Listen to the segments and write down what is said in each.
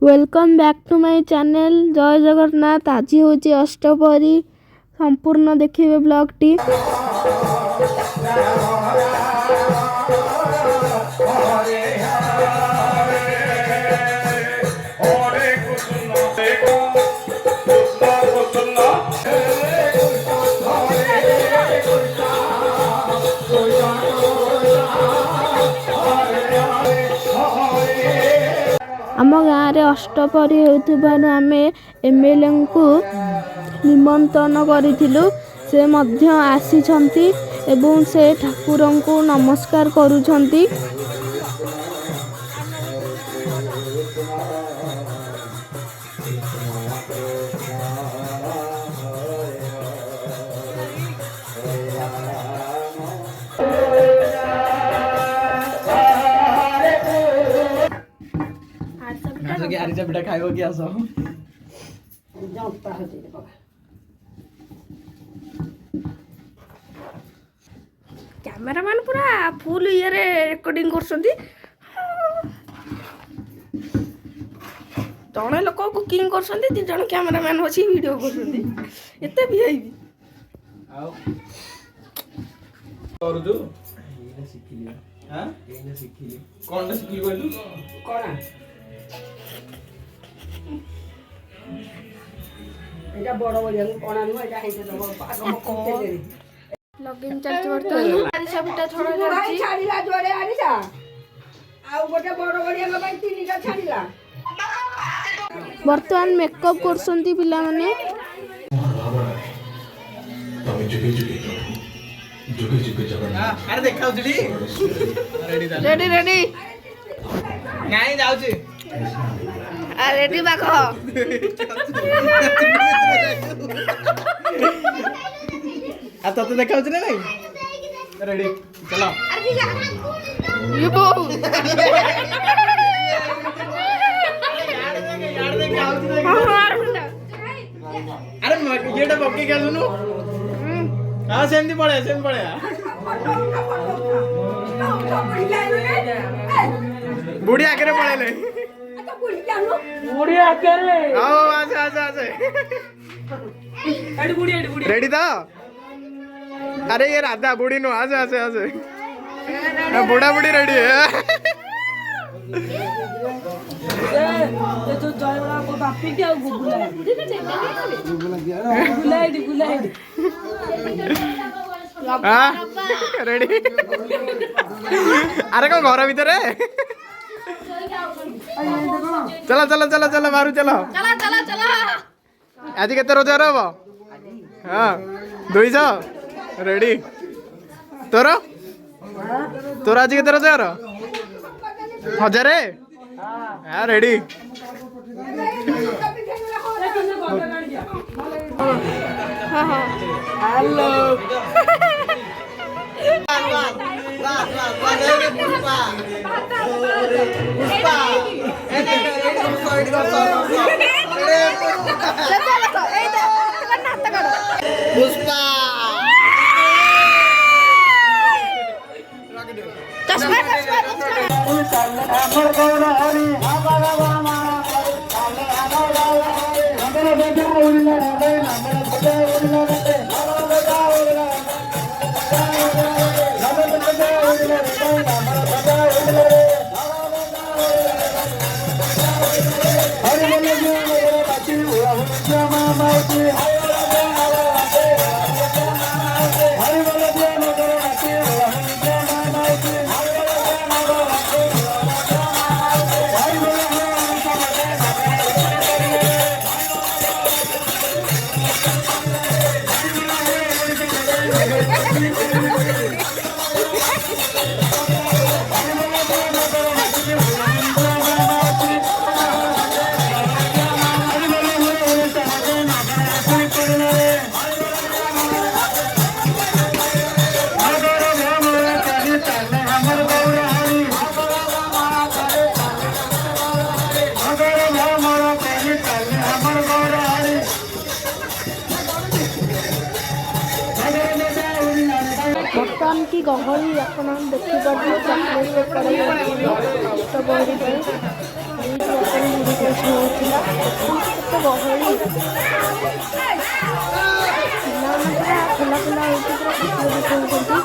Welcome back to my channel Jai Jagannath. आज हूँ अष्टपरी संपूर्ण देखिए ब्लॉग टी। आम गाँव में अष्टपरी होइथिबारु आमे एमएलए को निमंत्रण करिथिलु। से मध्य आसीछंती एवं से ठाकुर को नमस्कार करूछंती। आरिचा पिठा खाइबो कि आस कैमरामैन पूरा फुल ये रेकर्डिंग करछंती। जणे लोक कुकिंग करछंती, तीन जण कैमरामैन अछि वीडियो करछंती। एते वीआईपी आउ और जो एने सिखिली हां एने सिखिली कोन सिखिली कहलु कोना एटा बड़ बड़िया कोना नु एटा हेते दबो आगो कोते देरी लॉगिन चलते वर्तमान आरिसा पिठा छोड़ा जाची छाड़ीला जोड़े आरिसा आउ गोटे बड़ बड़िया के भाई तीनटा छाड़ीला। वर्तमान मेकअप करछंती पिला माने। तमे जुगे जुगे जगन्नाथ अरे देखाउ जुडी रेडी रेडी रेडी नाइ जाउची आ रेडी बाखो आ तो देखाउची ना नहीं रेडी चलो ये बो अरे येटा पक्की कर सुनु हां सेमती पड़े बुढ़ी आगे पड़े बुढ़ी आगे आओ आसे रेडी तो अरे ये राधा बुढ़ी नो आसे बुढ़ा बुढ़ी रेडी है जो जयवाला को बापी क्या गुलाइडी हाँ रेडी अरे कौन घर भीतर चलो मारू चलो आज केते रोजगार हम हाँ 200 रेडी तोर आज केते रोजगार 1000 हाँ रेडी हेलो पुष्पा वर्तमान की गहली आप देखिए ବର୍ତ୍ତମାନ ବୁଢ଼ୀ କହୁଛି ହେଉଥିଲା କେତେ ଗହଳି ପିଲାମାନେ ପୁରା ଖୋଲା ଖୋଲା ହେଇକି ପୁରା ଖୁସିରେ ଦେଖାଉଛନ୍ତି।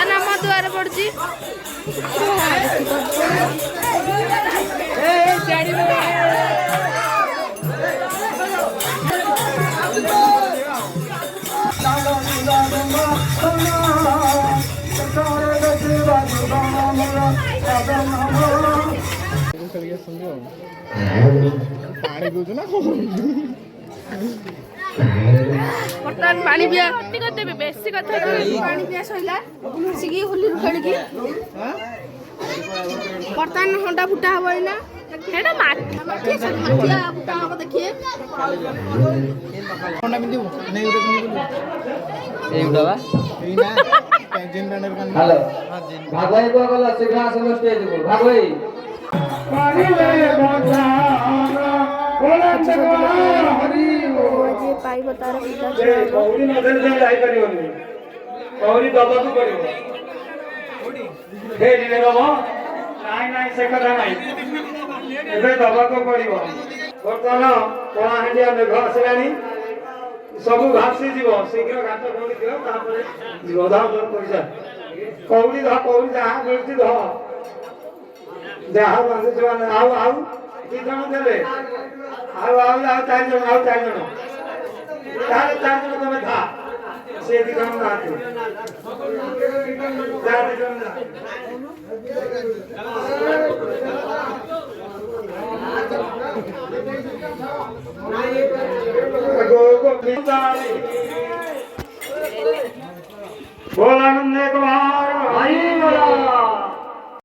नाम दुआर पड़ची पानी पिउछु ना बर्तमान पानी पिया करते बेसी कथा पानी पिया सैला सिगी होली खेलिकी बर्तमान हंडा फुटा हबो ना हेडा माटिया फुटा हबो देखिए कोनटा पिंदिबो नै उडे पिंदिबो ए उडावा एई ना जिन ब्रांडर कान हेलो भागई को गला सिंहासन स्टेज को भागई जे पाइब तार पिता कौड़ी नजर से जाई परिबनी कौड़ी दबाकू पड़िबो हे दिने बाबा नाइ नाइ से कथा नाइ एबे दबाकू पड़िबो बर्तमान कोणा हंडिया मेघ आसलानी सब घासी जीव शीघ्र घाट कौड़ी दियो तापरे जीवधा कर पैसा कौड़ी जहा मिलती ध जहा बांधे जवान आउ दी जण देले आउ चार जण चार जण तुम्हें था से दी जण ना थे चार जण ना बोल आनंद कुमार